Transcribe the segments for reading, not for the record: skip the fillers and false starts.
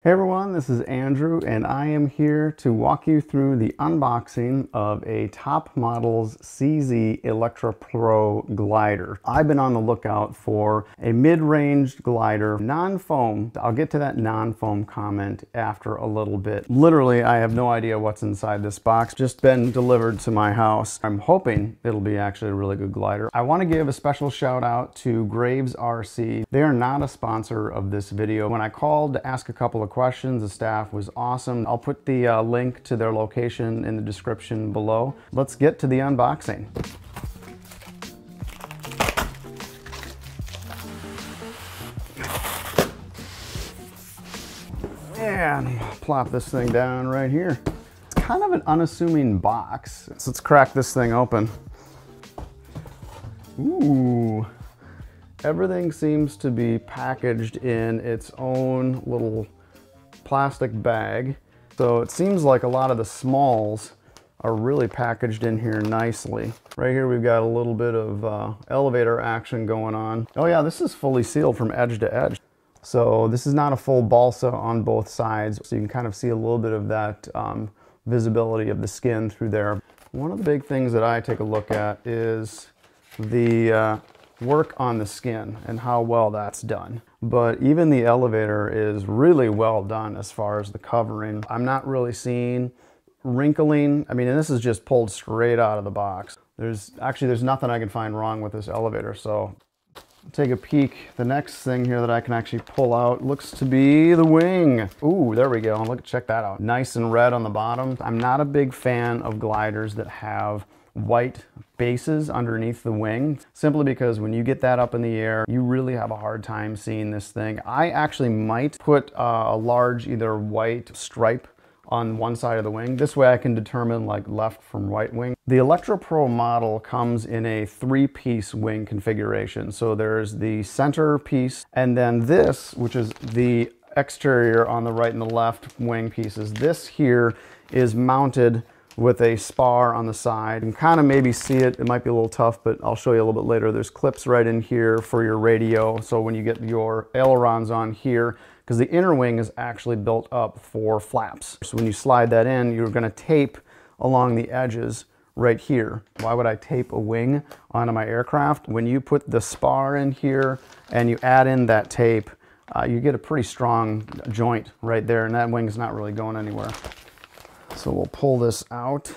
Hey everyone, this is Andrew and I am here to walk you through the unboxing of a Topmodel CZ Electra Pro glider. I've been on the lookout for a mid-range glider, non-foam. I'll get to that non-foam comment after a little bit. Literally, I have no idea what's inside this box, just been delivered to my house. I'm hoping it'll be actually a really good glider. I want to give a special shout out to GravesRC. They are not a sponsor of this video. When I called to ask a couple of questions, the staff was awesome. I'll put the link to their location in the description below. Let's get to the unboxing. And plop this thing down right here. It's kind of an unassuming box. So let's crack this thing open. Ooh. Everything seems to be packaged in its own little plastic bag. So it seems like a lot of the smalls are really packaged in here nicely. Right here we've got a little bit of elevator action going on. Oh yeah, this is fully sealed from edge to edge. So this is not a full balsa on both sides. So you can kind of see a little bit of that visibility of the skin through there. One of the big things that I take a look at is the work on the skin and how well that's done. But even the elevator is really well done as far as the covering. I'm not really seeing wrinkling. I mean, and this is just pulled straight out of the box. There's nothing I can find wrong with this elevator. So take a peek. The next thing here that I can actually pull out looks to be the wing. Ooh, there we go. Check that out. Nice and red on the bottom. I'm not a big fan of gliders that have white bases underneath the wing, simply because when you get that up in the air, you really have a hard time seeing this thing. I actually might put a large either white stripe on one side of the wing. This way I can determine like left from right wing. The Electra Pro model comes in a 3-piece wing configuration. So there's the center piece, and then this, which is the exterior on the right and the left wing pieces. This here is mounted with a spar on the side. You can kind of maybe see it. It might be a little tough, but I'll show you a little bit later. There's clips right in here for your radio. So when you get your ailerons on here, because the inner wing is actually built up for flaps. So when you slide that in, you're gonna tape along the edges right here. Why would I tape a wing onto my aircraft? When you put the spar in here and you add in that tape, you get a pretty strong joint right there, and that wing is not really going anywhere. So we'll pull this out.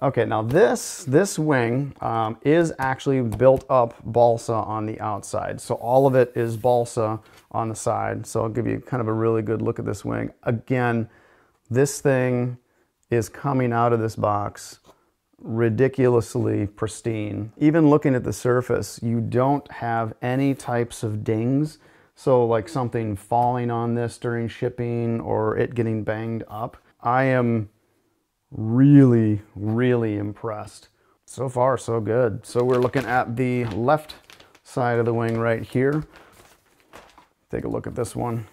Okay, now this wing is actually built up balsa on the outside. So all of it is balsa on the side. So I'll give you kind of a really good look at this wing. Again, this thing is coming out of this box ridiculously pristine. Even looking at the surface, you don't have any types of dings. So like something falling on this during shipping or it getting banged up. I am really, really impressed. So far, so good. So we're looking at the left side of the wing right here. Take a look at this one.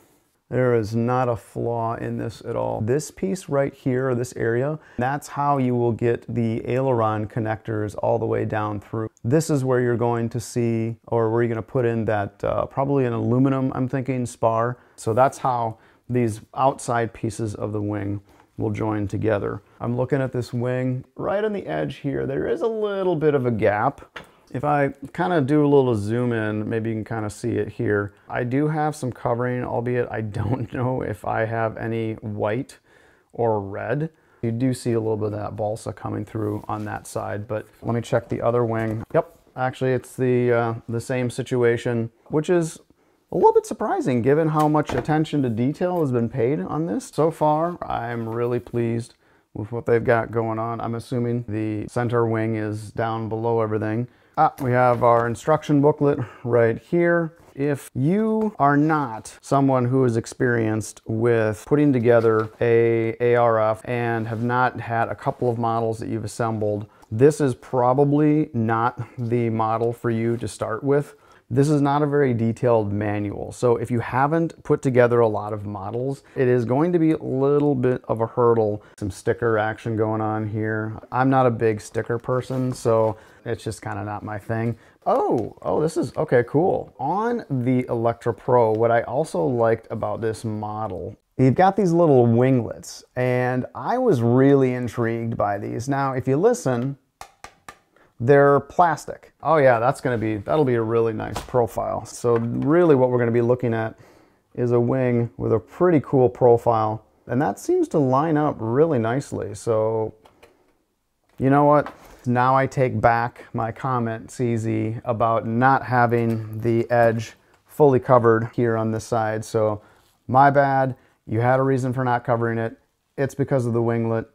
There is not a flaw in this at all. This piece right here, this area, that's how you will get the aileron connectors all the way down through. This is where you're going to see, or where you're going to put in that, probably an aluminum, I'm thinking, spar. So that's how these outside pieces of the wing will join together. I'm looking at this wing right on the edge here. There is a little bit of a gap. If I kind of do a little zoom in, maybe you can kind of see it here. I do have some covering, albeit I don't know if I have any white or red. You do see a little bit of that balsa coming through on that side, but let me check the other wing. Yep, actually it's the same situation, which is a little bit surprising given how much attention to detail has been paid on this. So far, I'm really pleased with what they've got going on. I'm assuming the center wing is down below everything. We have our instruction booklet right here. If you are not someone who is experienced with putting together a ARF and have not had a couple of models that you've assembled, this is probably not the model for you to start with. This is not a very detailed manual, so if you haven't put together a lot of models, it is going to be a little bit of a hurdle. Some sticker action going on here. I'm not a big sticker person, so it's just kind of not my thing. Oh, this is, okay, cool. On the Electra Pro, what I also liked about this model, you've got these little winglets, and I was really intrigued by these. Now, if you listen, they're plastic. Oh yeah, that'll be a really nice profile. So really what we're gonna be looking at is a wing with a pretty cool profile, and that seems to line up really nicely. So, you know what? Now I take back my comment, CZ, about not having the edge fully covered here on this side. So my bad, you had a reason for not covering it. It's because of the winglet.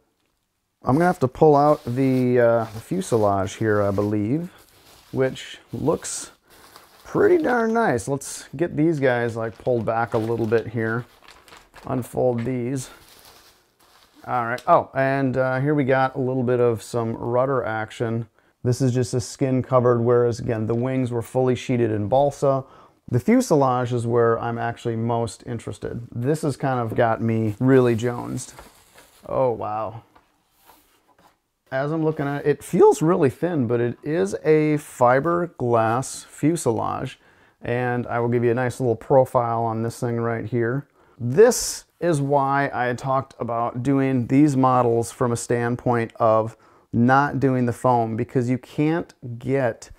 I'm gonna have to pull out the fuselage here, I believe, which looks pretty darn nice. Let's get these guys like pulled back a little bit here. Unfold these. All right, oh, and here we got a little bit of some rudder action. This is just a skin covered, whereas again, the wings were fully sheeted in balsa. The fuselage is where I'm actually most interested. This has kind of got me really jonesed. Oh, wow. As I'm looking at it, it feels really thin, but it is a fiberglass fuselage. And I will give you a nice little profile on this thing right here. This is why I had talked about doing these models from a standpoint of not doing the foam, because you can't get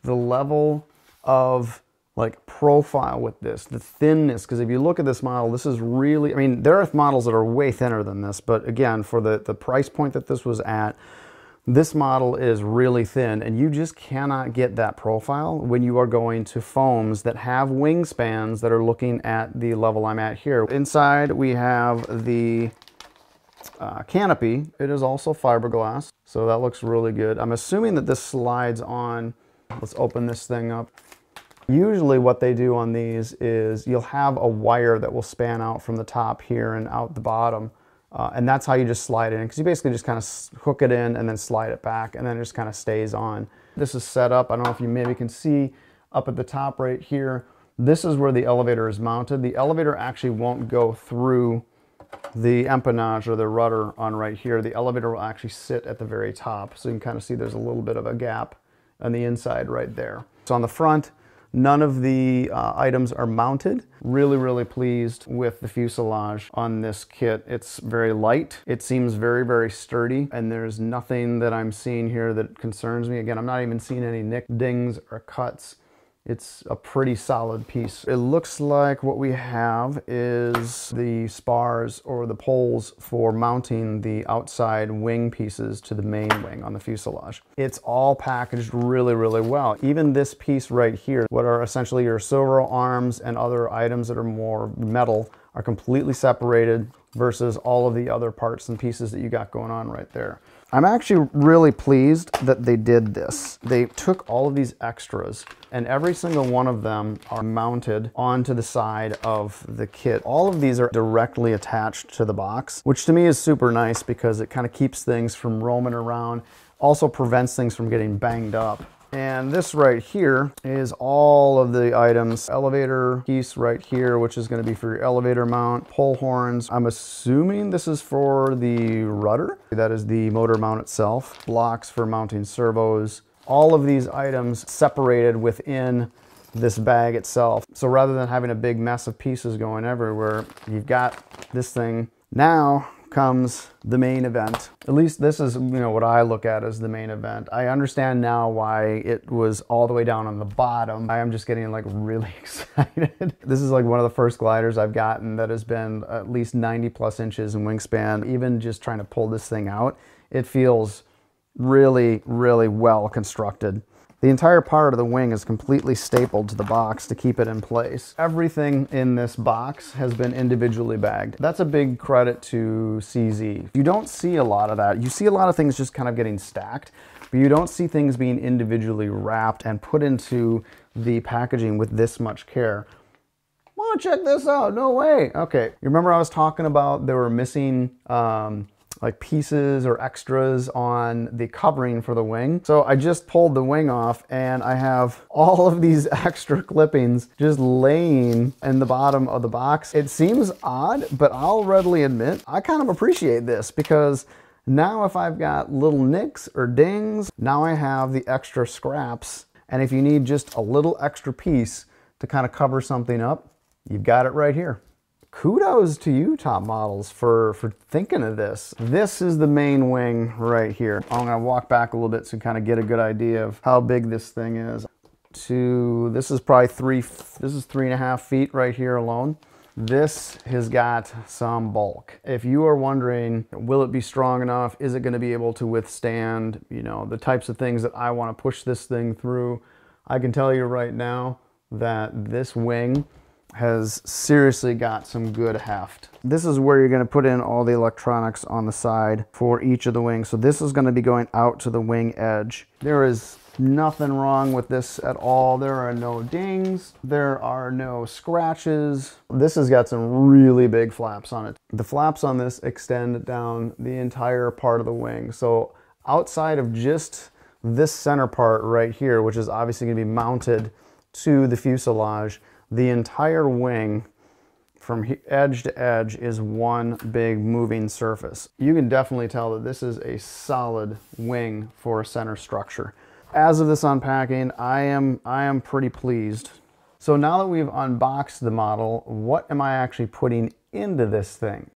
the level of like profile with this, the thinness, because if you look at this model, this is really, I mean, there are models that are way thinner than this, but again, for the price point that this was at, this model is really thin, and you just cannot get that profile when you are going to foams that have wingspans that are looking at the level I'm at here. Inside, we have the canopy. It is also fiberglass, so that looks really good. I'm assuming that this slides on. Let's open this thing up. Usually what they do on these is you'll have a wire that will span out from the top here and out the bottom. And that's how you just slide it in, because you basically just kind of hook it in and then slide it back, and then it just kind of stays on. This is set up, I don't know if you maybe can see up at the top right here, this is where the elevator is mounted. The elevator actually won't go through the empennage or the rudder on right here. The elevator will actually sit at the very top, so you can kind of see there's a little bit of a gap on the inside right there. So on the front, none of the items are mounted. Really, really pleased with the fuselage on this kit. It's very light. It seems very, very sturdy, and there's nothing that I'm seeing here that concerns me. Again, I'm not even seeing any nick, dings, or cuts. It's a pretty solid piece. It looks like what we have is the spars or the poles for mounting the outside wing pieces to the main wing on the fuselage. It's all packaged really, really well. Even this piece right here, what are essentially your servo arms and other items that are more metal, are completely separated versus all of the other parts and pieces that you got going on right there. I'm actually really pleased that they did this. They took all of these extras, and every single one of them are mounted onto the side of the kit. All of these are directly attached to the box, which to me is super nice because it kind of keeps things from roaming around, also prevents things from getting banged up. And this right here is all of the items. Elevator piece right here, which is going to be for your elevator mount. Pull horns. I'm assuming this is for the rudder. That is the motor mount itself. Blocks for mounting servos. All of these items separated within this bag itself. So rather than having a big mess of pieces going everywhere, you've got this thing. Now comes the main event. At least this is, you know, what I look at as the main event. I understand now why it was all the way down on the bottom. I am just getting like really excited. This is like one of the first gliders I've gotten that has been at least 90 plus inches in wingspan. Even just trying to pull this thing out, it feels really, really well constructed. The entire part of the wing is completely stapled to the box to keep it in place. Everything in this box has been individually bagged. That's a big credit to CZ. You don't see a lot of that. You see a lot of things just kind of getting stacked, but you don't see things being individually wrapped and put into the packaging with this much care. Oh, check this out, no way. Okay, you remember I was talking about there were missing like pieces or extras on the covering for the wing. So I just pulled the wing off and I have all of these extra clippings just laying in the bottom of the box. It seems odd, but I'll readily admit I kind of appreciate this, because now if I've got little nicks or dings, now I have the extra scraps And if you need just a little extra piece to kind of cover something up, you've got it right here. Kudos to you, Topmodels, for thinking of this. This is the main wing right here. I'm gonna walk back a little bit to kind of get a good idea of how big this thing is. This is probably 3.5 feet right here alone. This has got some bulk. If you are wondering, will it be strong enough? Is it gonna be able to withstand, you know, the types of things that I wanna push this thing through? I can tell you right now that this wing has seriously got some good heft. This is where you're going to put in all the electronics on the side for each of the wings. So this is going to be going out to the wing edge. There is nothing wrong with this at all. There are no dings. There are no scratches. This has got some really big flaps on it. The flaps on this extend down the entire part of the wing. So outside of just this center part right here, which is obviously going to be mounted to the fuselage, the entire wing from edge to edge is one big moving surface. You can definitely tell that this is a solid wing for a center structure. As of this unpacking, I am pretty pleased. So now that we've unboxed the model, what am I actually putting into this thing?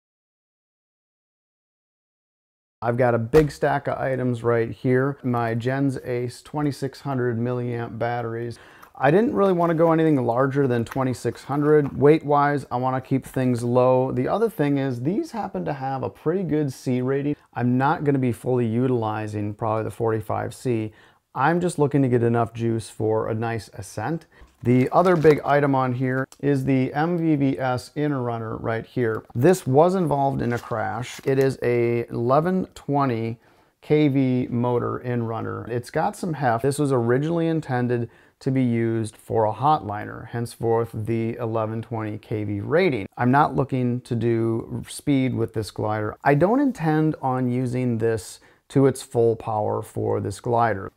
I've got a big stack of items right here. My Gens Ace 2600 milliamp batteries. I didn't really want to go anything larger than 2600. Weight-wise, I want to keep things low. The other thing is these happen to have a pretty good C rating. I'm not going to be fully utilizing probably the 45C. I'm just looking to get enough juice for a nice ascent. The other big item on here is the MVVS inner runner right here. This was involved in a crash. It is a 1120 kV motor in runner. It's got some heft. This was originally intended to be used for a hotliner, henceforth the 1120 kV rating. I'm not looking to do speed with this glider. I don't intend on using this to its full power for this glider.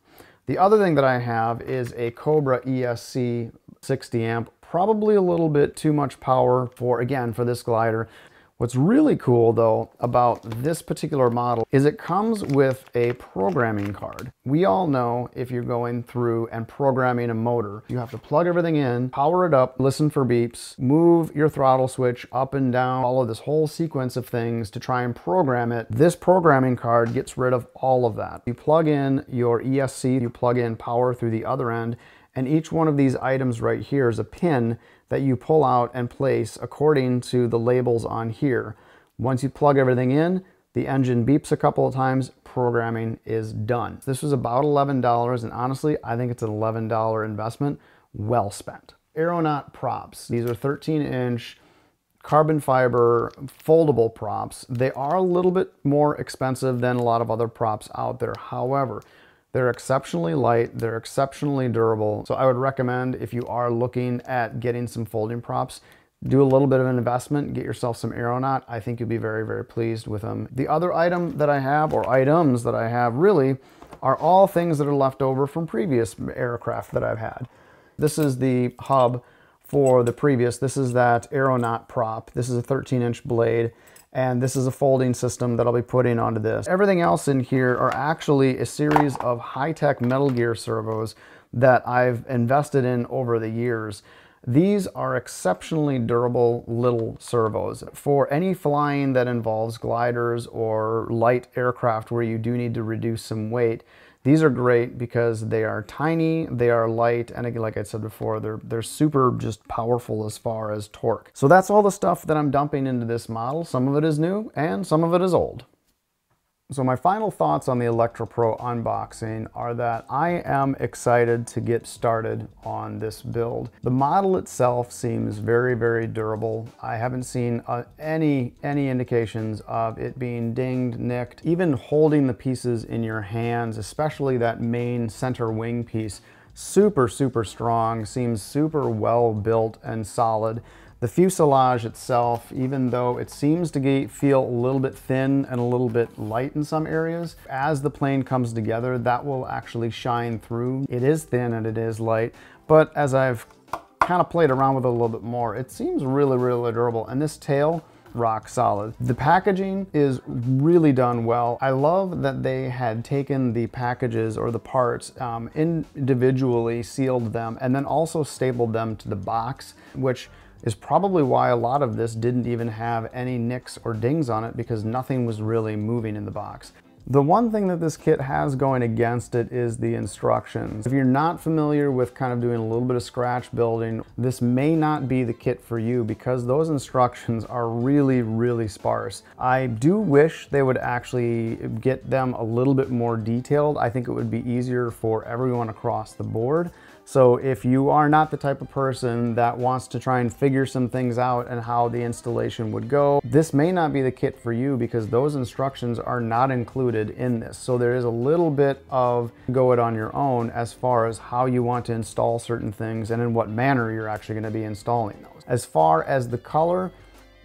The other thing that I have is a Cobra ESC 60 amp, probably a little bit too much power for, again, for this glider. What's really cool though about this particular model is it comes with a programming card. We all know if you're going through and programming a motor, you have to plug everything in, power it up, listen for beeps, move your throttle switch up and down, follow this whole sequence of things to try and program it. This programming card gets rid of all of that. You plug in your ESC, you plug in power through the other end, and each one of these items right here is a pin that you pull out and place according to the labels on here. Once you plug everything in, the engine beeps a couple of times, programming is done. This was about $11, and honestly, I think it's an $11 investment well spent. Aeronaut props. These are 13-inch carbon fiber foldable props. They are a little bit more expensive than a lot of other props out there. However, they're exceptionally light, they're exceptionally durable. So I would recommend, if you are looking at getting some folding props, do a little bit of an investment, get yourself some Aeronaut. I think you'll be very, very pleased with them. The other item that I have, or items that I have really, are all things that are left over from previous aircraft that I've had. This is the hub for the previous. This is that Aeronaut prop. This is a 13-inch blade. And this is a folding system that I'll be putting onto this. Everything else in here are actually a series of high-tech Metal Gear servos that I've invested in over the years. These are exceptionally durable little servos. For any flying that involves gliders or light aircraft where you do need to reduce some weight, these are great because they are tiny, they are light, and again, like I said before, they're super just powerful as far as torque. So that's all the stuff that I'm dumping into this model. Some of it is new and some of it is old. So my final thoughts on the Electra Pro unboxing are that I am excited to get started on this build. The model itself seems very, very durable. I haven't seen any indications of it being dinged, nicked. Even holding the pieces in your hands, especially that main center wing piece, super, super strong, seems super well built and solid. The fuselage itself, even though it seems to feel a little bit thin and a little bit light in some areas, as the plane comes together, that will actually shine through. It is thin and it is light, but as I've kind of played around with it a little bit more, it seems really, really durable. And this tail rock solid. The packaging is really done well. I love that they had taken the packages or the parts individually, sealed them, and then also stapled them to the box, which is probably why a lot of this didn't even have any nicks or dings on it, because nothing was really moving in the box. The one thing that this kit has going against it is the instructions. If you're not familiar with kind of doing a little bit of scratch building, this may not be the kit for you, because those instructions are really, really sparse. I do wish they would actually get them a little bit more detailed. I think it would be easier for everyone across the board. So if you are not the type of person that wants to try and figure some things out and how the installation would go, this may not be the kit for you, because those instructions are not included in this. So there is a little bit of go it on your own as far as how you want to install certain things and in what manner you're actually going to be installing those. As far as the color,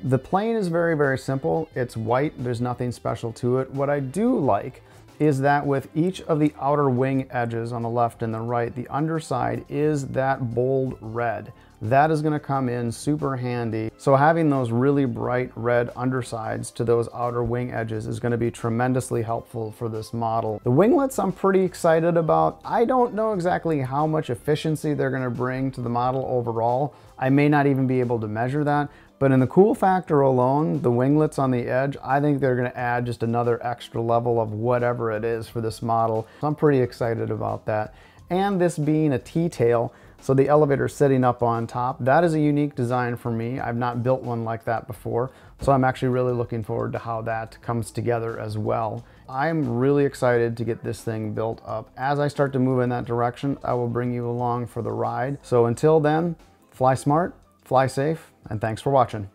the plane is very, very simple. It's white. There's nothing special to it. What I do like is that with each of the outer wing edges on the left and the right, the underside is that bold red. That is going to come in super handy. So having those really bright red undersides to those outer wing edges is going to be tremendously helpful for this model. The winglets I'm pretty excited about. I don't know exactly how much efficiency they're going to bring to the model overall. I may not even be able to measure that. But in the cool factor alone, the winglets on the edge, I think they're going to add just another extra level of whatever it is for this model. So I'm pretty excited about that. And this being a T-tail, so the elevator sitting up on top, that is a unique design for me. I've not built one like that before. So I'm actually really looking forward to how that comes together as well. I'm really excited to get this thing built up. As I start to move in that direction, I will bring you along for the ride. So until then, fly smart, fly safe, and thanks for watching.